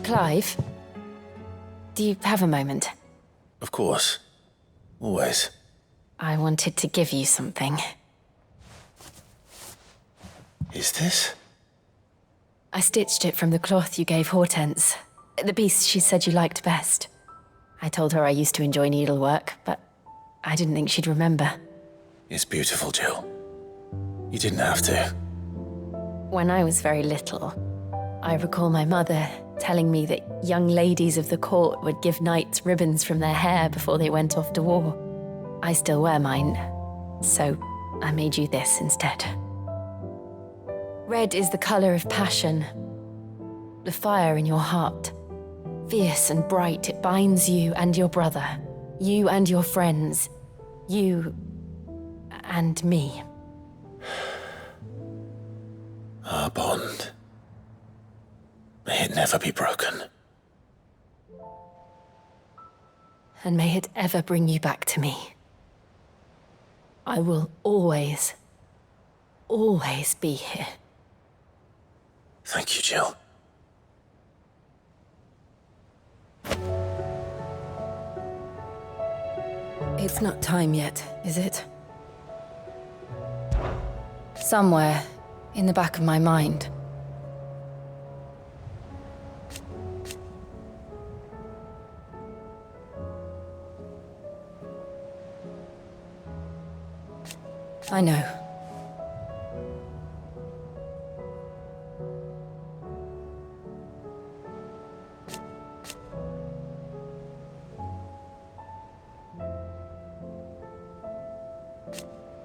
Clive, do you have a moment? Of course. Always. I wanted to give you something. Is this? I stitched it from the cloth you gave Hortense. The piece she said you liked best. I told her I used to enjoy needlework, but I didn't think she'd remember. It's beautiful, Jill. You didn't have to. When I was very little, I recall my mother telling me that young ladies of the court would give knights ribbons from their hair before they went off to war. I still wear mine, so I made you this instead. Red is the color of passion, the fire in your heart. Fierce and bright, it binds you and your brother, you and your friends, you and me. Our bond. May it never be broken. And may it ever bring you back to me. I will always, always be here. Thank you, Jill. It's not time yet, is it? Somewhere in the back of my mind. I know.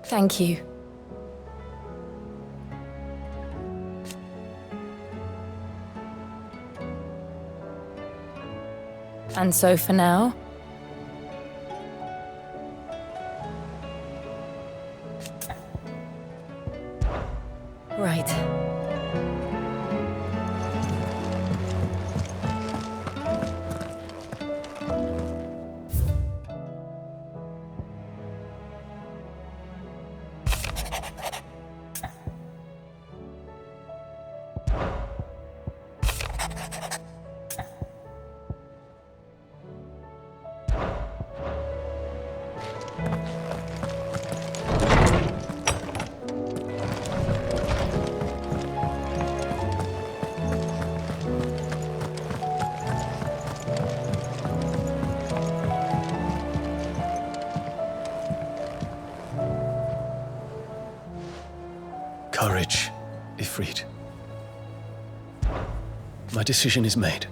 Thank you. And so for now, right. Courage, Ifrit. My decision is made.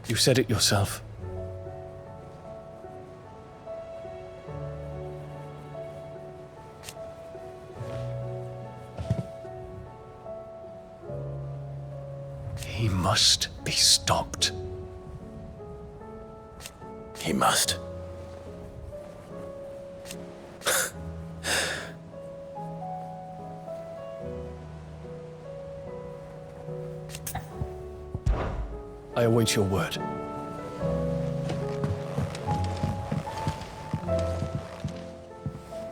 You said it yourself. He must be stopped. He must. I await your word.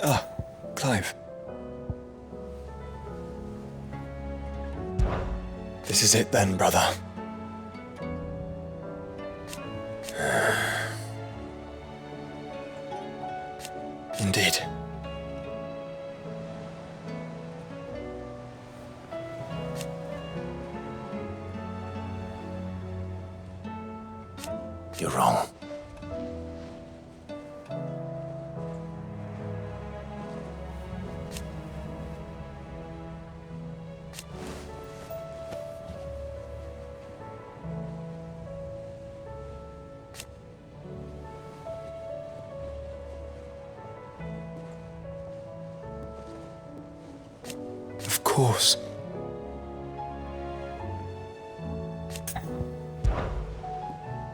Ah, Clive. This is it then, brother. Indeed. You're wrong. Of course.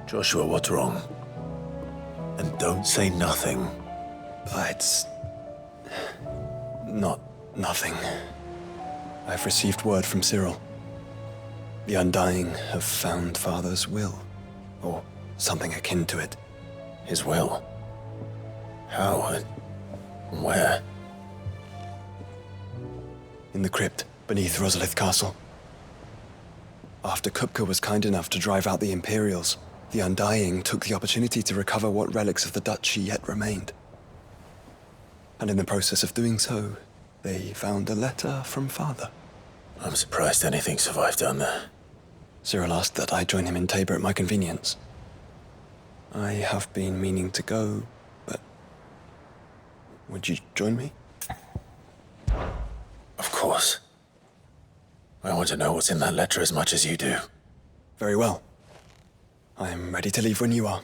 Joshua, what's wrong? And don't say nothing. It's not nothing. I've received word from Cyril. The Undying have found Father's will, or something akin to it. His will? How and where? In the crypt beneath Rosalith Castle. After Kupka was kind enough to drive out the Imperials, the Undying took the opportunity to recover what relics of the Duchy yet remained. And in the process of doing so, they found a letter from Father. I'm surprised anything survived down there. Cyril asked that I join him in Tabor at my convenience. I have been meaning to go, but... would you join me? Of course. I want to know what's in that letter as much as you do. Very well. I am ready to leave when you are.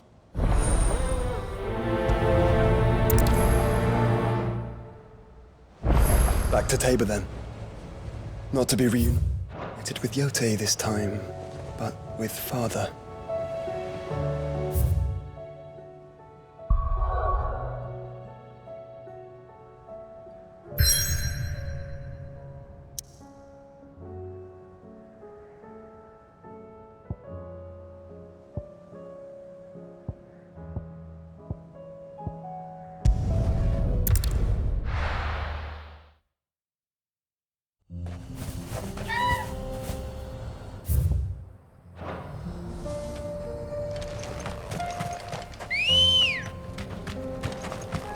Back to Tabor then. Not to be reunited with Yote this time, but with Father.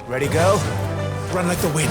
Ready, go? Run like the wind.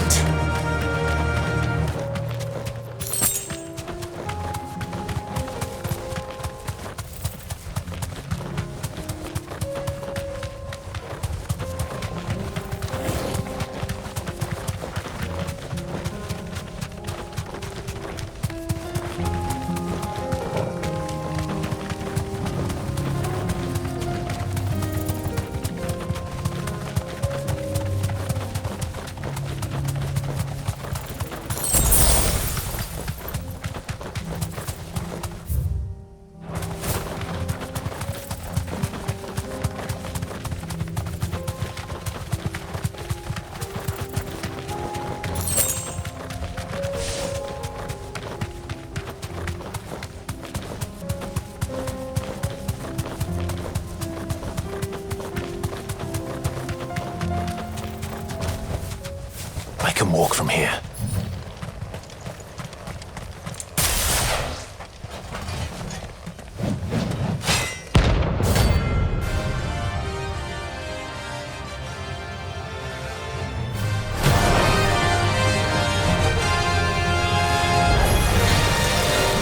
I can walk from here.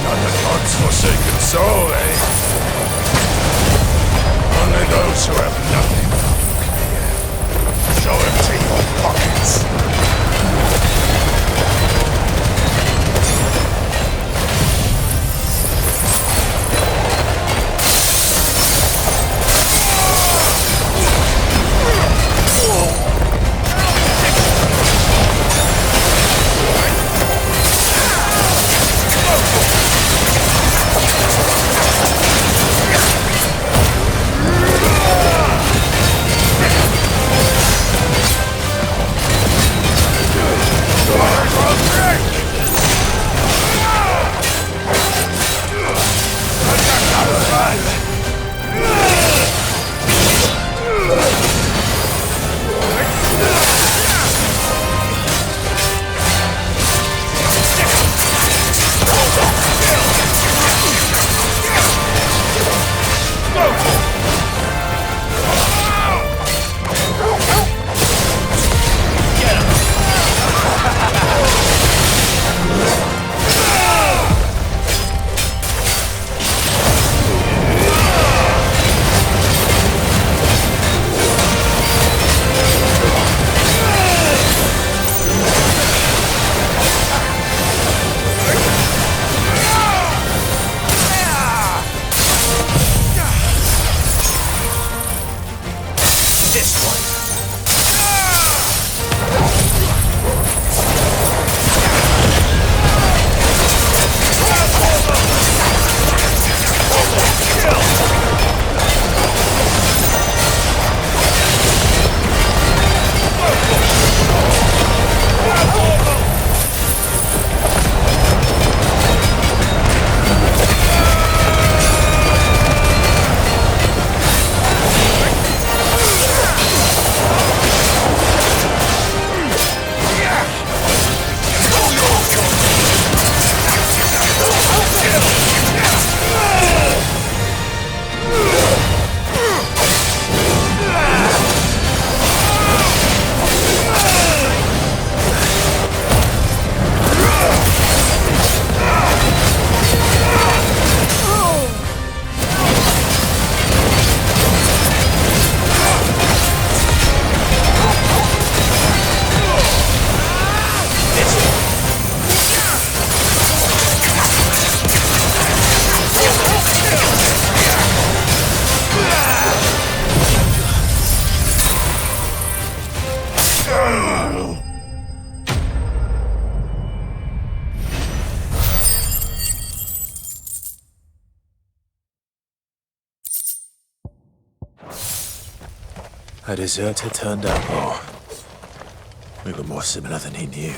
Not the gods' forsaken soul, eh? Only those who have nothing. Show empty your pockets. A deserter turned outlaw. We were more similar than he knew.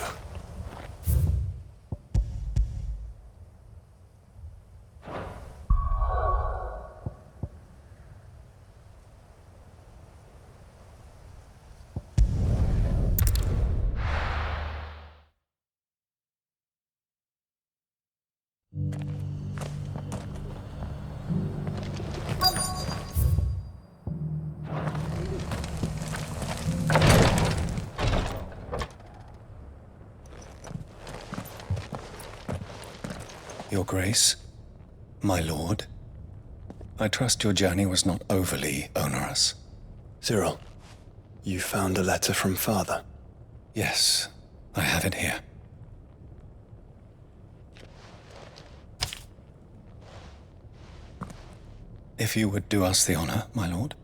Your Grace, my lord, I trust your journey was not overly onerous. Cyril, you found a letter from Father. Yes, I have it here. If you would do us the honor, my lord.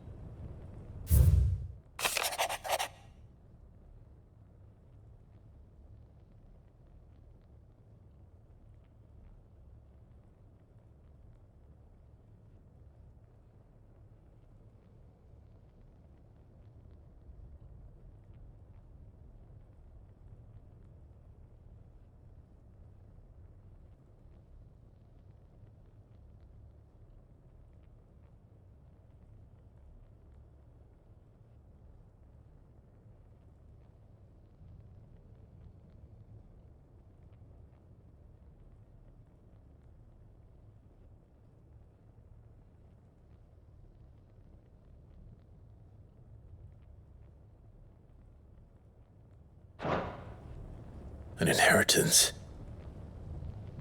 An inheritance.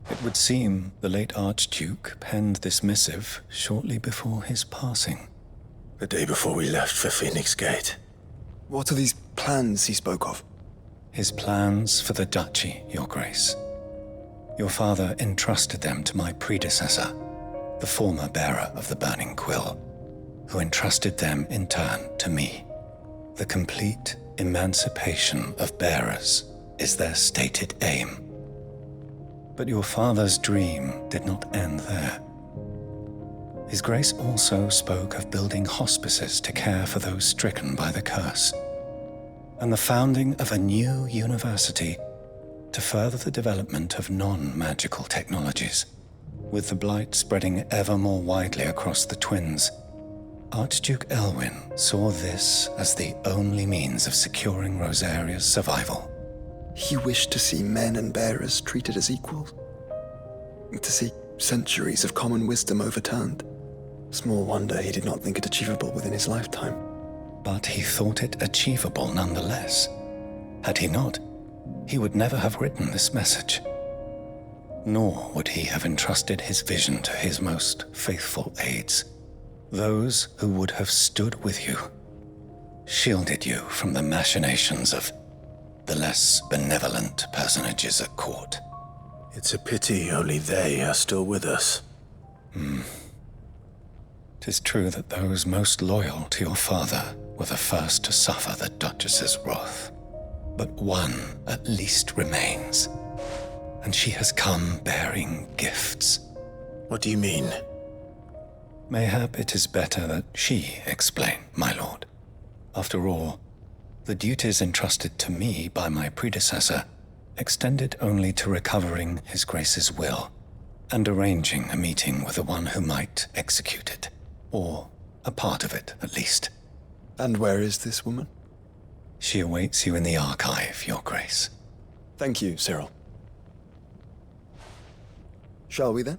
It would seem the late Archduke penned this missive shortly before his passing. The day before we left for Phoenix Gate. What are these plans he spoke of? His plans for the duchy, Your Grace. Your father entrusted them to my predecessor, the former bearer of the Burning Quill, who entrusted them in turn to me. The complete emancipation of bearers is their stated aim. But your father's dream did not end there. His Grace also spoke of building hospices to care for those stricken by the curse, and the founding of a new university to further the development of non-magical technologies. With the blight spreading ever more widely across the twins, Archduke Elwyn saw this as the only means of securing Rosaria's survival. He wished to see men and bearers treated as equals. To see centuries of common wisdom overturned. Small wonder he did not think it achievable within his lifetime. But he thought it achievable nonetheless. Had he not, he would never have written this message. Nor would he have entrusted his vision to his most faithful aides, those who would have stood with you, shielded you from the machinations of the less benevolent personages at court. It's a pity only they are still with us. 'Tis true that those most loyal to your father were the first to suffer the Duchess's wrath. But one at least remains, and she has come bearing gifts. What do you mean? Mayhap it is better that she explain, my lord. After all, the duties entrusted to me by my predecessor extended only to recovering His Grace's will and arranging a meeting with the one who might execute it, or a part of it at least. And where is this woman? She awaits you in the archive, Your Grace. Thank you, Cyril. Shall we then?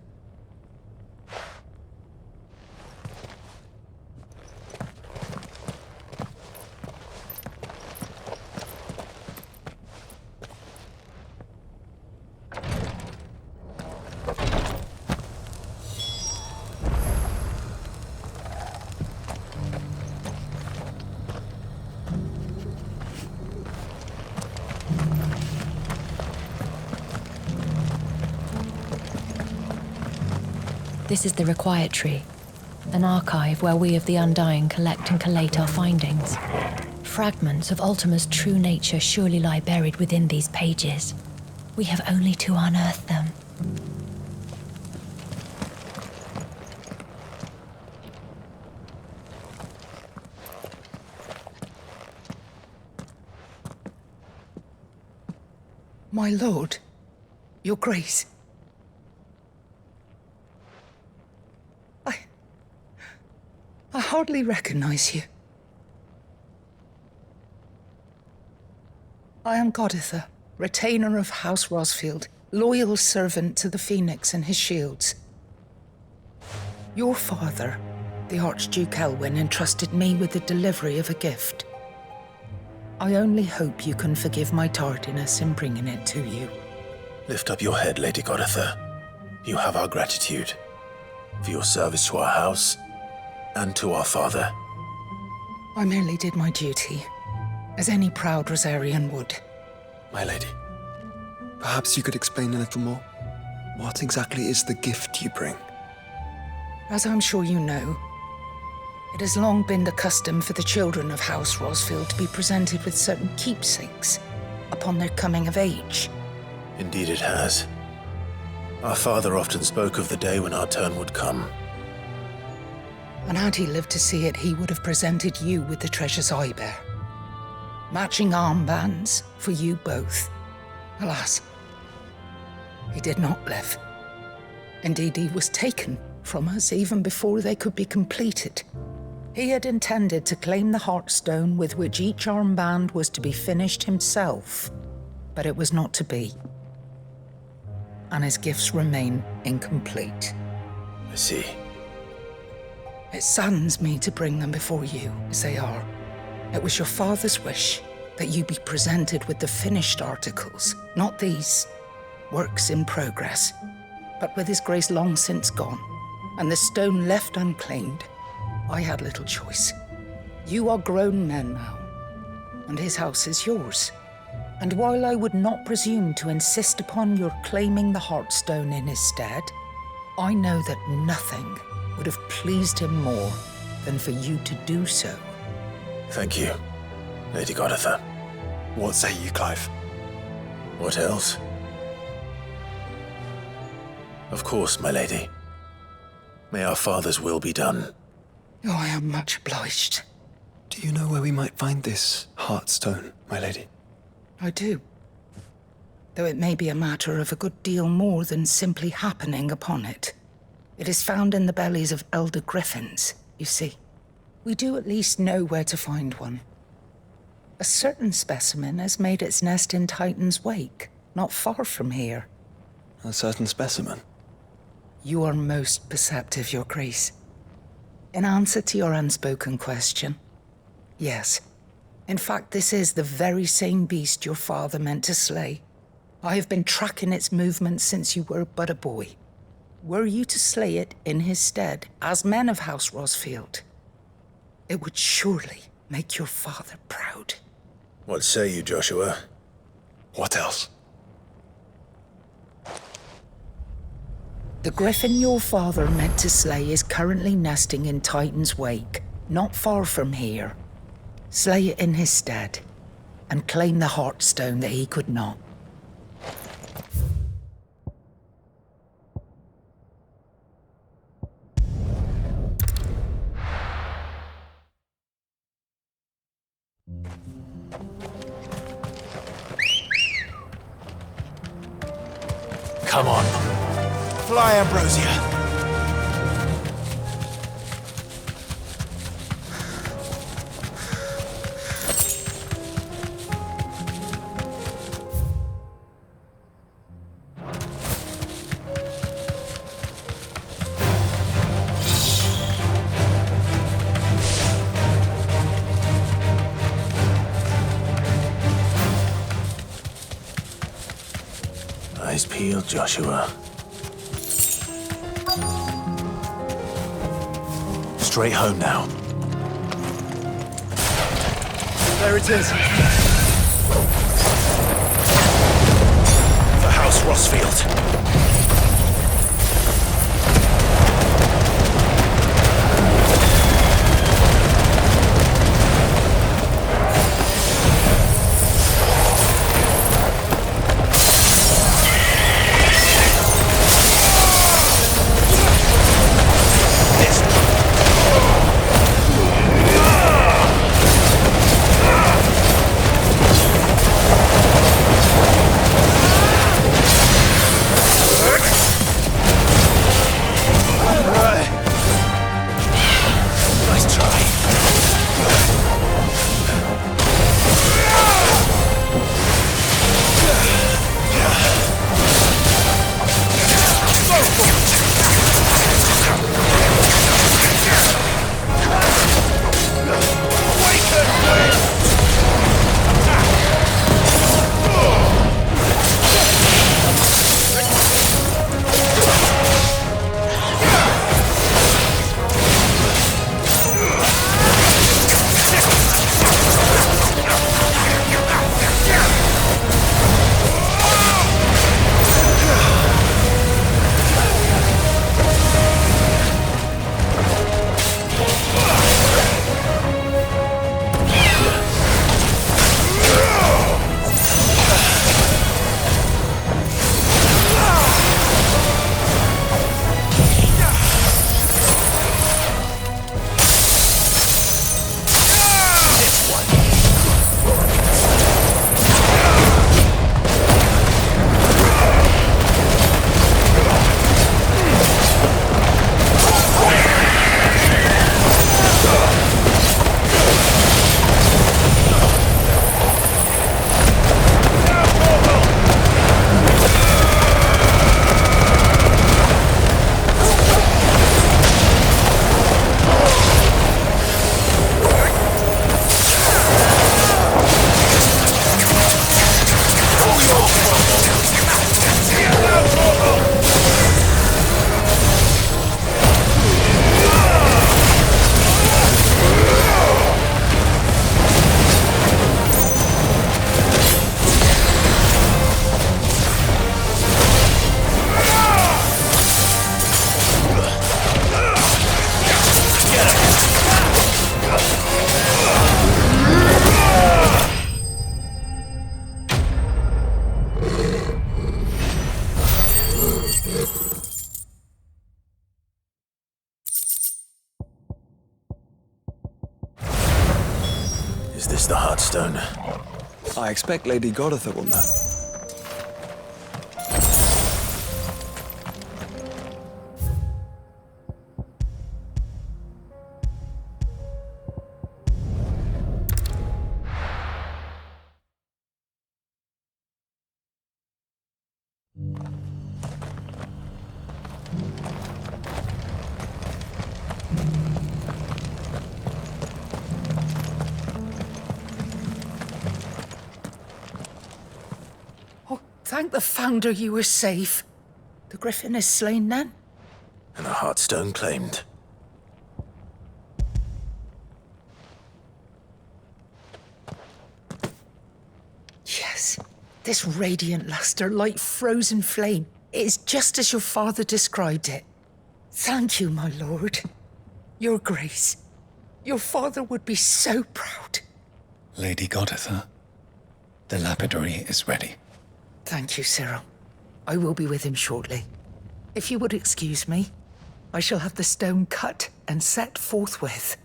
This is the Required Tree, an archive where we of the Undying collect and collate our findings. Fragments of Ultima's true nature surely lie buried within these pages. We have only to unearth them. My lord, your grace. I hardly recognize you. I am Goditha, retainer of House Rosfield, loyal servant to the Phoenix and his shields. Your father, the Archduke Elwyn, entrusted me with the delivery of a gift. I only hope you can forgive my tardiness in bringing it to you. Lift up your head, Lady Goditha. You have our gratitude for your service to our house and to our father. I merely did my duty, as any proud Rosarian would. My lady, perhaps you could explain a little more? What exactly is the gift you bring? As I'm sure you know, it has long been the custom for the children of House Rosfield to be presented with certain keepsakes upon their coming of age. Indeed it has. Our father often spoke of the day when our turn would come. And had he lived to see it, he would have presented you with the treasures I bear. Matching armbands for you both. Alas, he did not live. Indeed, he was taken from us even before they could be completed. He had intended to claim the Heartstone with which each armband was to be finished himself, but it was not to be. And his gifts remain incomplete. I see. It saddens me to bring them before you, as they are. It was your father's wish that you be presented with the finished articles, not these works in progress. But with his grace long since gone, and the stone left unclaimed, I had little choice. You are grown men now, and his house is yours. And while I would not presume to insist upon your claiming the Heartstone in his stead, I know that nothing would have pleased him more than for you to do so. Thank you, Lady Goditha. What say you, Clive? What else? Of course, my lady. May our father's will be done. Oh, I am much obliged. Do you know where we might find this Heartstone, my lady? I do. Though it may be a matter of a good deal more than simply happening upon it. It is found in the bellies of elder griffins, you see. We do at least know where to find one. A certain specimen has made its nest in Titan's Wake, not far from here. A certain specimen? You are most perceptive, Your Grace. In answer to your unspoken question, yes. In fact, this is the very same beast your father meant to slay. I have been tracking its movements since you were but a boy. Were you to slay it in his stead, as men of House Rosfield, it would surely make your father proud. What say you, Joshua? What else? The griffin your father meant to slay is currently nesting in Titan's Wake, not far from here. Slay it in his stead, and claim the Heartstone that he could not. Come on. Fly, Ambrosia. Eyes peeled, Joshua. Straight home now. There it is. For House Rosfield. is the Heartstone? I expect Lady Goditha will know. Thank the Founder you were safe. The Griffin is slain then? And a Heartstone claimed. Yes. This radiant luster, like frozen flame, it is just as your father described it. Thank you, my lord. Your grace. Your father would be so proud. Lady Goditha, the lapidary is ready. Thank you, Cyril. I will be with him shortly. If you would excuse me, I shall have the stone cut and set forthwith.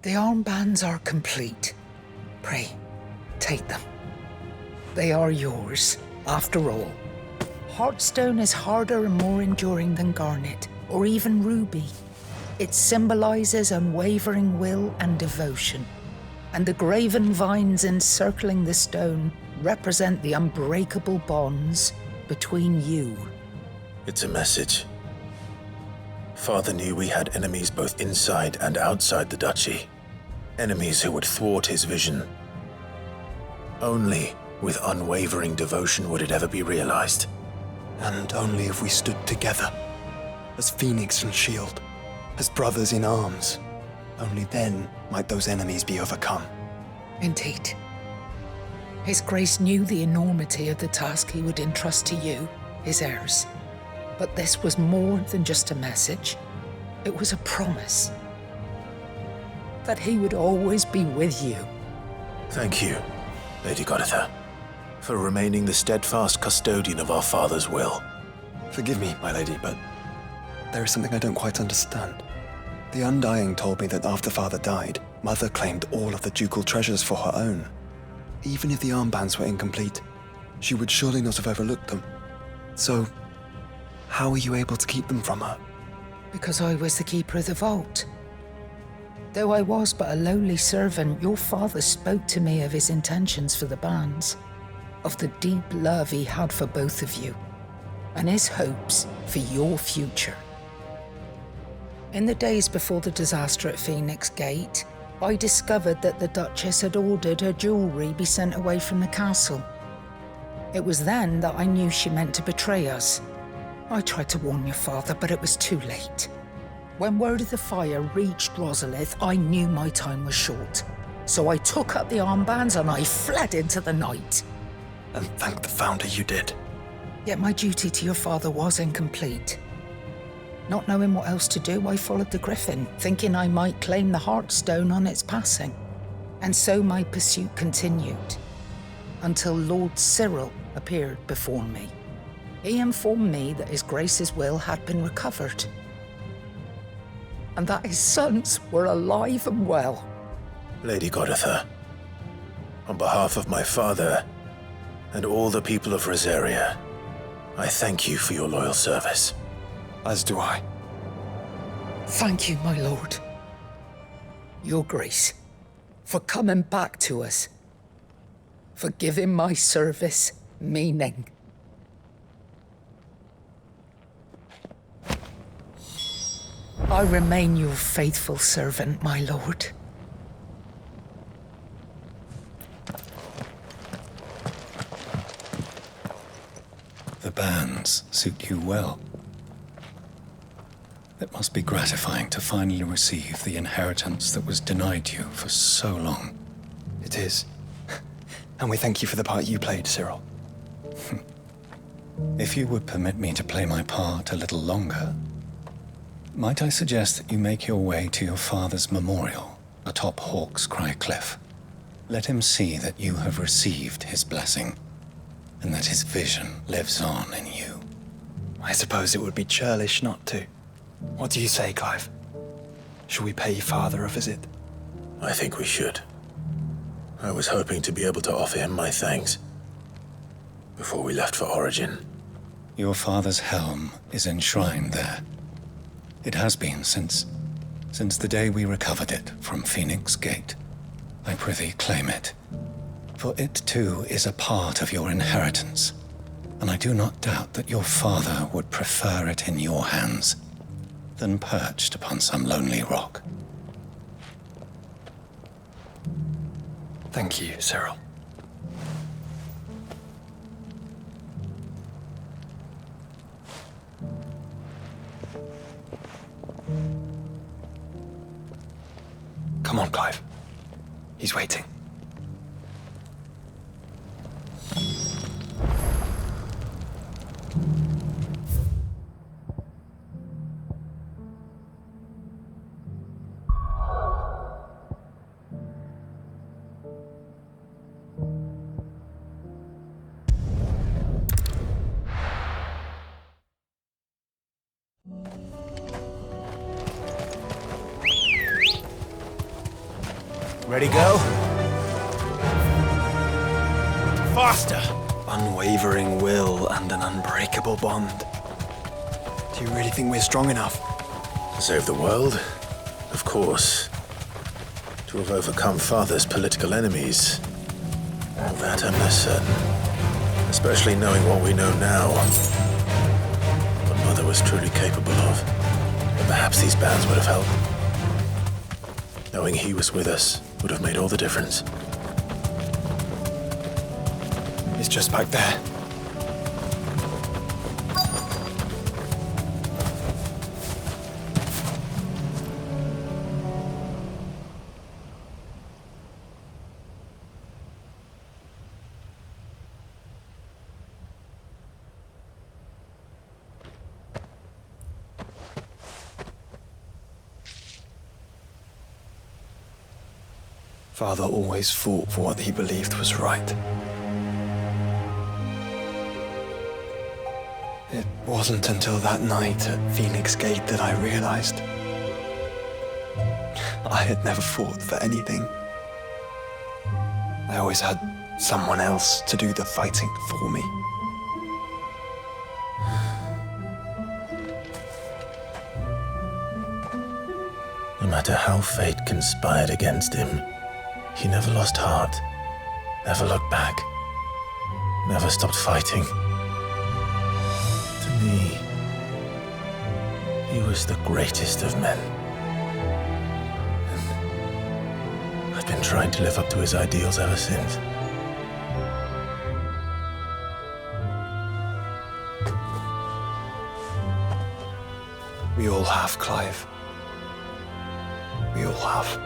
The armbands are complete. Pray, take them. They are yours, after all. Heartstone is harder and more enduring than garnet, or even ruby. It symbolizes unwavering will and devotion, and the graven vines encircling the stone represent the unbreakable bonds between you. It's a message. Father knew we had enemies both inside and outside the duchy. Enemies who would thwart his vision. Only with unwavering devotion would it ever be realized. And only if we stood together, as Phoenix and Shield, as brothers in arms, only then might those enemies be overcome. Indeed. His Grace knew the enormity of the task he would entrust to you, his heirs. But this was more than just a message. It was a promise. That he would always be with you. Thank you, Lady Goditha, for remaining the steadfast custodian of our father's will. Forgive me, my lady, but there is something I don't quite understand. The Undying told me that after father died, mother claimed all of the ducal treasures for her own. Even if the armbands were incomplete, she would surely not have overlooked them. So, how were you able to keep them from her? Because I was the keeper of the vault. Though I was but a lowly servant, your father spoke to me of his intentions for the bands, of the deep love he had for both of you, and his hopes for your future. In the days before the disaster at Phoenix Gate, I discovered that the Duchess had ordered her jewelry be sent away from the castle. It was then that I knew she meant to betray us. I tried to warn your father, but it was too late. When word of the fire reached Rosalith, I knew my time was short. So I took up the armbands and I fled into the night. And thank the Founder you did. Yet my duty to your father was incomplete. Not knowing what else to do, I followed the Griffin, thinking I might claim the Heartstone on its passing. And so my pursuit continued, until Lord Cyril appeared before me. He informed me that His Grace's will had been recovered, and that his sons were alive and well. Lady Goditha, on behalf of my father and all the people of Rosaria, I thank you for your loyal service. As do I. Thank you, my lord. Your Grace, for coming back to us, for giving my service meaning. I remain your faithful servant, my lord. The bands suit you well. It must be gratifying to finally receive the inheritance that was denied you for so long. It is. And we thank you for the part you played, Cyril. If you would permit me to play my part a little longer, might I suggest that you make your way to your father's memorial atop Hawk's Cry Cliff? Let him see that you have received his blessing, and that his vision lives on in you. I suppose it would be churlish not to. What do you say, Clive? Shall we pay Father a visit? I think we should. I was hoping to be able to offer him my thanks before we left for Origin. Your father's helm is enshrined there. It has been since the day we recovered it from Phoenix Gate. I prithee claim it, for it too is a part of your inheritance, and I do not doubt that your father would prefer it in your hands than perched upon some lonely rock. Thank you, Cyril. Come on, Clive. He's waiting. Ready, go? Faster! Unwavering will and an unbreakable bond. Do you really think we're strong enough? To save the world? Of course. To have overcome Father's political enemies? Of that I'm less certain. Especially knowing what we know now. What Mother was truly capable of. But perhaps these bands would have helped. Knowing he was with us would have made all the difference. It's just back there. Father always fought for what he believed was right. It wasn't until that night at Phoenix Gate that I realized I had never fought for anything. I always had someone else to do the fighting for me. No matter how fate conspired against him, he never lost heart, never looked back, never stopped fighting. To me, he was the greatest of men. And I've been trying to live up to his ideals ever since. We all have, Clive. We all have.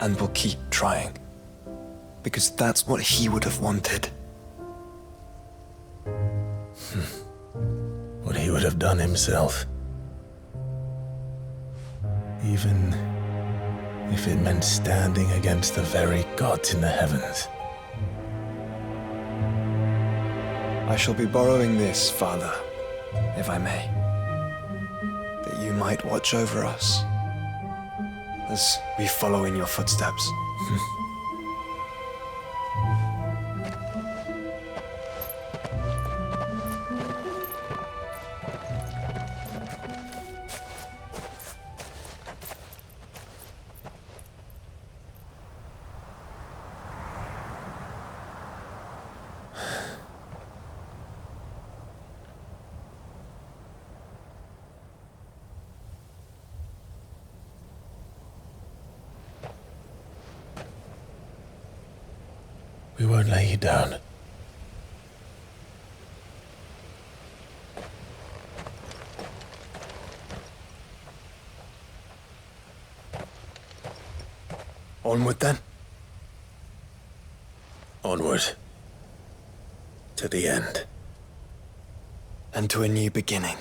And we'll keep trying. Because that's what he would have wanted. What he would have done himself. Even if it meant standing against the very gods in the heavens. I shall be borrowing this, Father, if I may. That you might watch over us as we follow in your footsteps. We won't lay you down. Onward then. Onward. To the end. And to a new beginning.